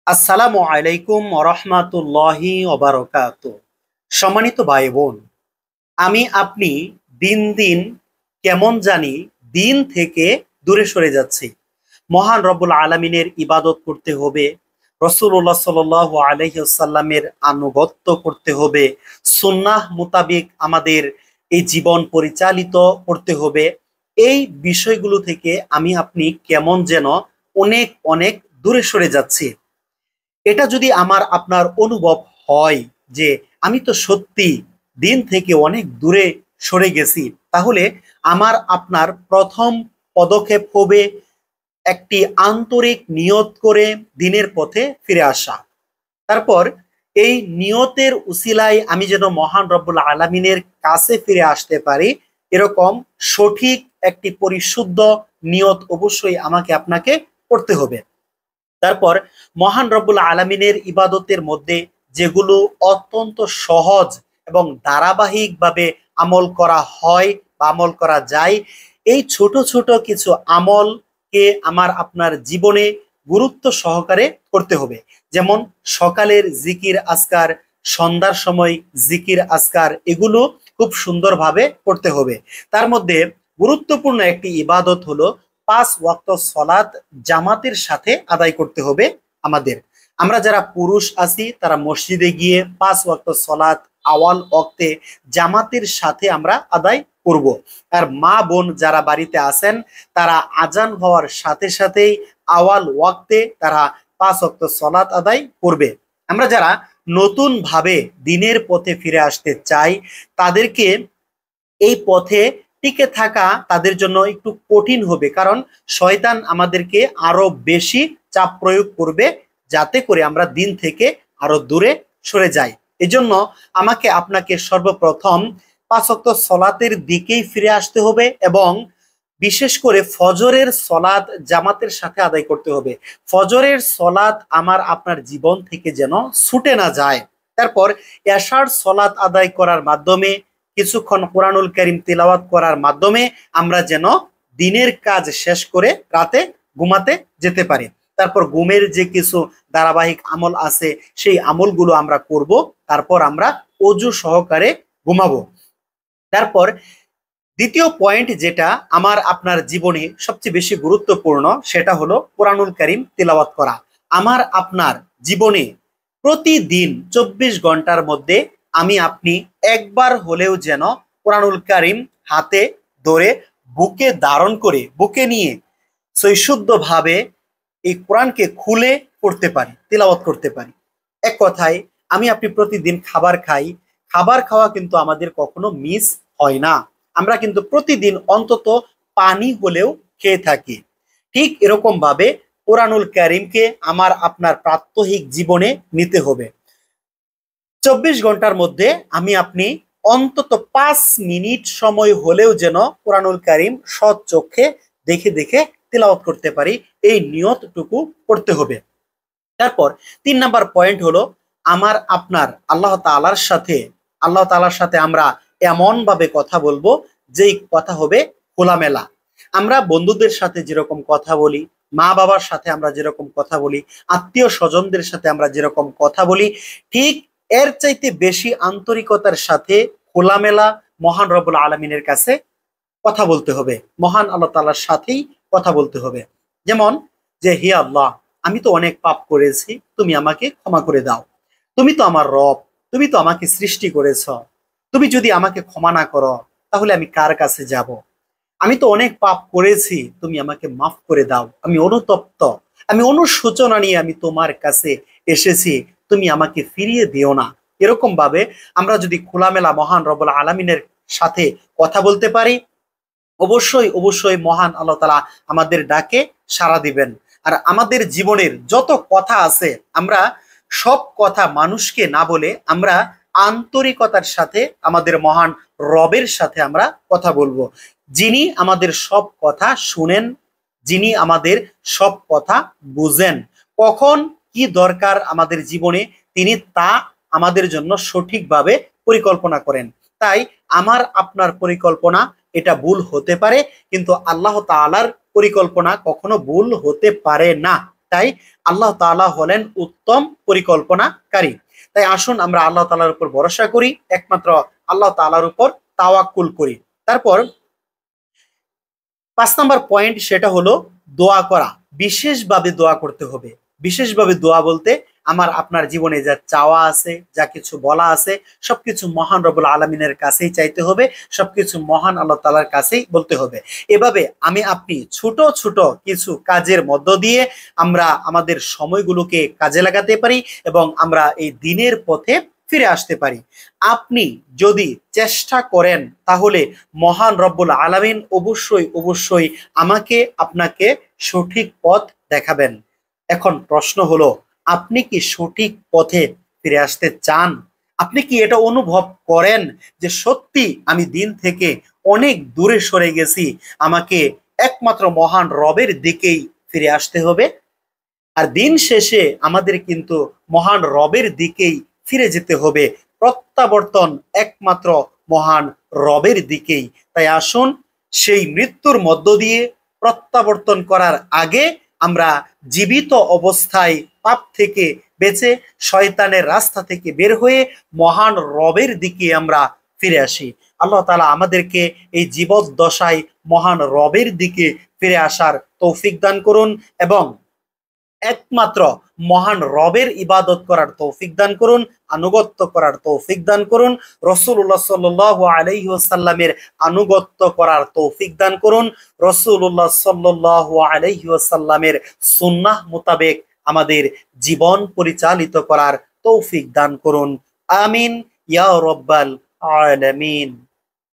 আসসালামু আলাইকুম ওরহমাতুল্লাহি ওবারকাতুহু। সম্মানিত ভাই বোন, আমি আপনি দিন দিন কেমন জানি দিন থেকে দূরে সরে যাচ্ছি। মহান রব্বুল আলমিনের ইবাদত করতে হবে, রসুল্লাহ সাল্লাল্লাহু আলাইহি ওয়াসাল্লামের আনুগত্য করতে হবে, সুন্নাহ মোতাবিক আমাদের এই জীবন পরিচালিত করতে হবে। এই বিষয়গুলো থেকে আমি আপনি কেমন যেন অনেক অনেক দূরে সরে যাচ্ছি। এটা যদি আমার আপনার অনুভব হয় যে আমি তো সত্যি দিন থেকে অনেক দূরে সরে গেছি, তাহলে আমার আপনার প্রথম পদক্ষেপ হবে একটি আন্তরিক নিয়ত করে দিনের পথে ফিরে আসা। তারপর এই নিয়তের উসিলায় আমি যেন মহান রব্বুল আলামিনের কাছে ফিরে আসতে পারি, এরকম সঠিক একটি পরিশুদ্ধ নিয়ত অবশ্যই আমাকে আপনাকে করতে হবে। তারপর মহান রব্বুল আলমিনের ইবাদতের মধ্যে যেগুলো অত্যন্ত সহজ এবং ধারাবাহিকভাবে আমল করা হয় বা আমল করা যায়, এই ছোট ছোট কিছু আমলকে আমার আপনার জীবনে গুরুত্ব সহকারে করতে হবে। যেমন সকালের জিকির আজকার, সন্ধ্যার সময় জিকির আজকার, এগুলো খুব সুন্দরভাবে করতে হবে। তার মধ্যে গুরুত্বপূর্ণ একটি ইবাদত হলো 5 ওয়াক্ত সলাত জামাতের সাথে আদায় করতে হবে আমাদের। আমরা যারা পুরুষ আছি তারা মসজিদে গিয়ে 5 ওয়াক্ত সলাত আওয়াল ওয়াক্তে জামাতের সাথে আমরা আদায় করব। আর মা বোন যারা বাড়িতে আছেন তারা আজান হওয়ার সাথে সাথেই আওয়াল ওয়াক্তে তারা 5 ওয়াক্ত সলাত আদায় করবে। আমরা যারা নতুন ভাবে দিনের পথে ফিরে আসতে চাই, তাদেরকে এই পথে টিকে থাকা তাদের জন্য একটু কঠিন হবে, কারণ শয়তান আমাদেরকে আরো বেশি চাপ প্রয়োগ করবে যাতে করে আমরা দিন থেকে আরো দূরে সরে যাই। এজন্য আমাকে আপনাকে সর্বপ্রথম 5 ওয়াক্ত সলাতের দিকেই ফিরে আসতে হবে এবং বিশেষ করে ফজরের সলাত জামাতের সাথে আদায় করতে হবে। ফজরের সলাত আমার আপনার জীবন থেকে যেন ছুটে না যায়। তারপর এশার সলাত আদায় করার মাধ্যমে, কিছুক্ষণ কোরআনুল কারীম তিলাওয়াত করার মাধ্যমে আমরা যেন দিনের কাজ শেষ করে রাতে ঘুমাতে যেতে পারি। তারপর ঘুমের যে কিছু ধারাবাহিক আমল আছে সেই আমলগুলো আমরা করব। তারপর আমরা অজু সহকারে ঘুমাবো। তারপর দ্বিতীয় পয়েন্ট যেটা আমার আপনার জীবনে সবচেয়ে বেশি গুরুত্বপূর্ণ, সেটা হলো কোরআনুল কারীম তিলাওয়াত করা। আমার আপনার জীবনে প্রতিদিন 24 ঘন্টার মধ্যে আমি আপনি একবার হলেও যেন কোরআনুল কারীম হাতে ধরে বুকে ধারণ করে বুকে নিয়ে সৈশুদ্ধভাবে এই কোরআনকে খুলে পড়তে পারি, তিলাওয়াত করতে পারি। এক কথায় আমি আপনি প্রতিদিন খাবার খাই, খাবার খাওয়া কিন্তু আমাদের কখনো মিস হয় না। আমরা কিন্তু প্রতিদিন অন্তত পানি হলেও খেয়ে থাকি। ঠিক এরকম ভাবে কোরআনুল কারীমকে আমার আপনার প্রাত্যহিক জীবনে নিতে হবে। 24 ঘন্টার মধ্যে আমি আপনি অন্তত 5 মিনিট সময় হলেও যেন কোরআনুল কারীম সৎ চোখে দেখে দেখে তিলাওয়াত করতে পারি, এই নিয়তটুকু করতে হবে। তারপর 3 নাম্বার পয়েন্ট হলো আমার আপনার আল্লাহ তাআলার সাথে আমরা এমন ভাবে কথা বলবো যেই কথা হবে খোলামেলা। আমরা বন্ধুদের সাথে যেরকম কথা বলি, মা বাবার সাথে আমরা যেরকম কথা বলি, আত্মীয় স্বজনদের সাথে আমরা যেরকম কথা বলি, ঠিক এর চাইতে বেশি আন্তরিকতার সাথে খোলামেলা মহান রব্বুল আলামিনের কাছে কথা বলতে হবে, মহান আল্লাহ তাআলার সাথেই কথা বলতে হবে। যেমন যে, হে আল্লাহ, আমি তো অনেক পাপ করেছি, তুমি আমাকে ক্ষমা করে দাও। তুমি তো আমার রব, তুমি তো আমাকে সৃষ্টি করেছ, তুমি যদি আমাকে ক্ষমা না করো তাহলে আমি কার কাছে যাব? আমি তো অনেক পাপ করেছি, তুমি আমাকে মাফ করে দাও। আমি অনুতপ্ত, আমি অনুশোচনা নিয়ে আমি তোমার কাছে এসেছি, তুমি আমাকে ফিরিয়ে দিও না। এরকম ভাবে আমরা যদি খোলামেলা মহান রব্বুল আলামিনের সাথে কথা বলতে পারি, অবশ্যই অবশ্যই মহান আল্লাহ তাআলা আমাদের ডাকে সাড়া দিবেন। আর আমাদের জীবনের যত কথা আছে, আমরা সব কথা মানুষকে না বলে আমরা আন্তরিকতার সাথে আমাদের মহান রবের সাথে আমরা কথা বলবো, যিনি আমাদের সব কথা শুনেন, যিনি আমাদের সব কথা বুঝেন। কখন কি দরকার আমাদের জীবনে, তিনি তা আমাদের জন্য সঠিকভাবে পরিকল্পনা করেন। তাই আমার আপনার পরিকল্পনা এটা ভুল হতে পারে, কিন্তু আল্লাহ তাআলার পরিকল্পনা কখনো ভুল হতে পারে না। একটাই, আল্লাহ তাআলা হলেন উত্তম পরিকল্পনাকারী। তাই আসুন আমরা আল্লাহ তাআলার উপর ভরসা করি, একমাত্র আল্লাহ তাআলার উপর তাওয়াক্কুল করি। তারপর ৫ নাম্বার পয়েন্ট, সেটা হলো দোয়া করা। বিশেষভাবে দোয়া করতে হবে। বিশেষভাবে দোয়া বলতে আমার আপনার জীবনে যা চাওয়া আছে, যা কিছু বলা আছে, সবকিছু মহান রব্বুল আলামিনের কাছেই চাইতে হবে, সবকিছু মহান আল্লাহ তাআলার কাছেই বলতে হবে। এভাবে আমি আপনি ছোট ছোট কিছু কাজের মধ্য দিয়ে আমরা আমাদের সময়গুলোকে কাজে লাগাতে পারি এবং আমরা এই দিনের পথে ফিরে আসতে পারি। আপনি যদি চেষ্টা করেন তাহলে মহান রব্বুল আলামিন অবশ্যই অবশ্যই আমাকে আপনাকে সঠিক পথ দেখাবেন। এখন প্রশ্ন হলো, আপনি কি সঠিক পথে ফিরে আসতে চান? আপনি কি এটা অনুভব করেন যে সত্যি আমি দিন থেকে অনেক দূরে সরে গেছি, আমাকে একমাত্র মহান রবের দিকেই ফিরে আসতে হবে? আর দিন শেষে আমাদের কিন্তু মহান রবের দিকেই ফিরে যেতে হবে, প্রত্যাবর্তন একমাত্র মহান রবের দিকেই। তাই আসুন সেই মৃত্যুর মধ্য দিয়ে প্রত্যাবর্তন করার আগে আমরা জীবিত অবস্থায় পাপ থেকে বেঁচে শয়তানের রাস্তা থেকে বের হয়ে মহান রবের দিকে আমরা ফিরে আসি। আল্লাহ তাআলা আমাদেরকে এই জীবদ্দশায় মহান রবের দিকে ফিরে আসার তৌফিক দান করুন এবং একমাত্র মহান রবের ইবাদত করার তৌফিক দান করুন, আনুগত্য করার তৌফিক দান করুন, রাসূলুল্লাহ সাল্লাল্লাহু আলাইহি ওয়াসাল্লামের আনুগত্য করার তৌফিক দান করুন, রাসূলুল্লাহ সাল্লাল্লাহু আলাইহি ওয়াসাল্লামের সুন্নাহ মোতাবেক আমাদের জীবন পরিচালিত করার তৌফিক দান করুন। আমিন ইয়া রাব্বাল আলামিন।